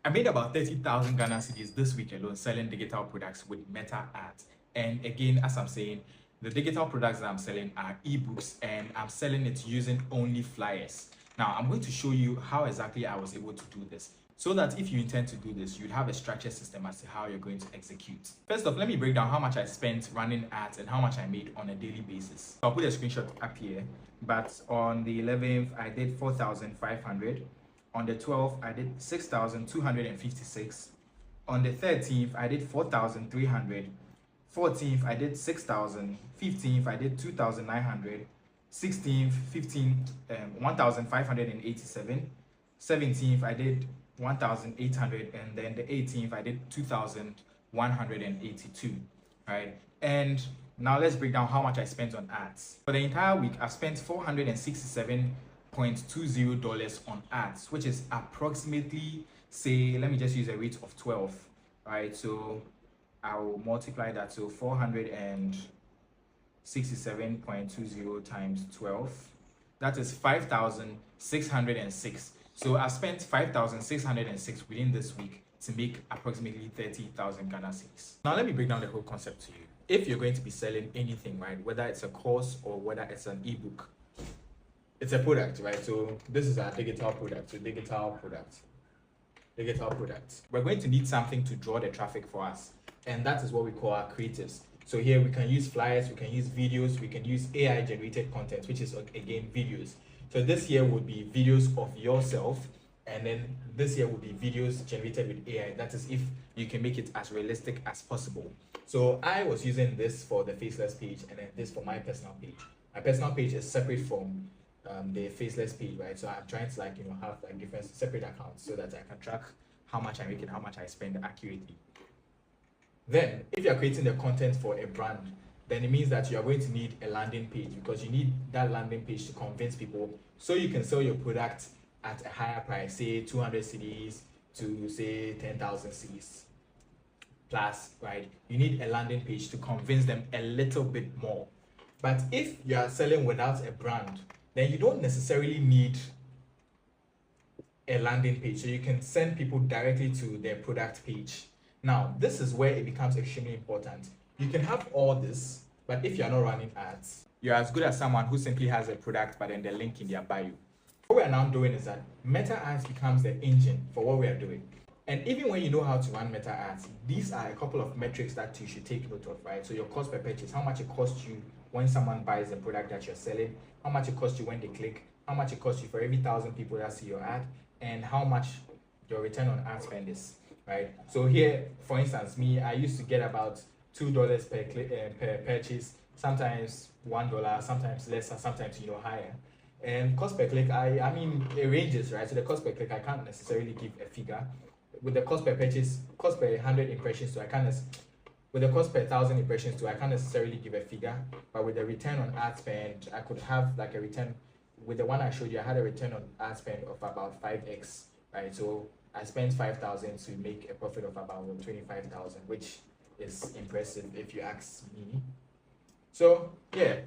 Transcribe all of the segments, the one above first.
I made about 30,000 Ghana Cedis this week alone selling digital products with Meta ads. And again, as I'm saying, the digital products that I'm selling are ebooks, and I'm selling it using only flyers. Now, I'm going to show you how exactly I was able to do this, so that if you intend to do this, you'd have a structured system as to how you're going to execute. First off, let me break down how much I spent running ads and how much I made on a daily basis. I'll put a screenshot up here, but on the 11th, I did 4,500. On the 12th, I did 6,256. On the 13th, I did 4,300. 14th, I did 6,000. 15th, I did 2,900. 16th, 1,587. 17th, I did 1,800, and then the 18th, I did 2,182, right? And now let's break down how much I spent on ads. For the entire week, I've spent $467.20 on ads, which is approximately, say, let me just use a rate of 12, right? So I'll multiply that, so 467.20 times 12, that is 5,606. So I spent 5,606 within this week to make approximately 30,000 Ghana Cedis. Now let me break down the whole concept to you. If you're going to be selling anything, right, whether it's a course or whether it's an ebook, it's a product, right? So this is our digital product. So digital product. We're going to need something to draw the traffic for us, and that is what we call our creatives. So here we can use flyers, we can use videos, we can use AI generated content, which is again videos. So this here would be videos of yourself, and then this here would be videos generated with AI. That is if you can make it as realistic as possible. So I was using this for the Faceless page, and then this for my personal page. My personal page is separate from the Faceless page, right? So I'm trying to have different separate accounts so that I can track how much I make and how much I spend accurately. Then if you're creating the content for a brand, then it means that you are going to need a landing page, because you need that landing page to convince people so you can sell your product at a higher price, say 200 cedis to say 10,000 cedis plus, right? You need a landing page to convince them a little bit more. But if you are selling without a brand, then you don't necessarily need a landing page, so you can send people directly to their product page. Now, this is where it becomes extremely important. You can have all this, but if you're not running ads, you're as good as someone who simply has a product but then the link in their bio. What we're now doing is that Meta ads becomes the engine for what we are doing. And even when you know how to run Meta ads, these are a couple of metrics that you should take note of, right? So your cost per purchase, how much it costs you when someone buys the product that you're selling, how much it costs you when they click, how much it costs you for every 1,000 people that see your ad, and how much your return on ad spend is, right? So here, for instance, I used to get about $2 per purchase, sometimes $1, sometimes less, sometimes higher. And cost per click, I mean it ranges, right? So the cost per click, I can't necessarily give a figure. With the cost per purchase, cost per 100 impressions, so with the cost per 1,000 impressions too, I can't necessarily give a figure. But with the return on ad spend, I could have like a return. With the one I showed you, I had a return on ad spend of about 5x, right? So I spent 5,000 to make a profit of about 25,000, which is impressive if you ask me. So yeah,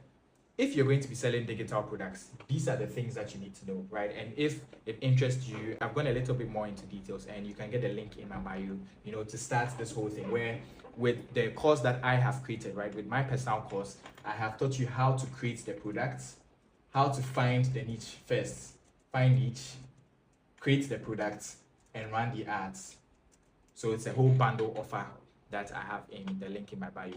if you're going to be selling digital products, these are the things that you need to know, right? And if it interests you, I've gone a little bit more into details, and you can get the link in my bio, to start this whole thing, where with the course that I have created, right, with my personal course, I have taught you how to create the products, how to find the niche first, find niche, create the products, and run the ads. So it's a whole bundle offer that I have in the link in my bio.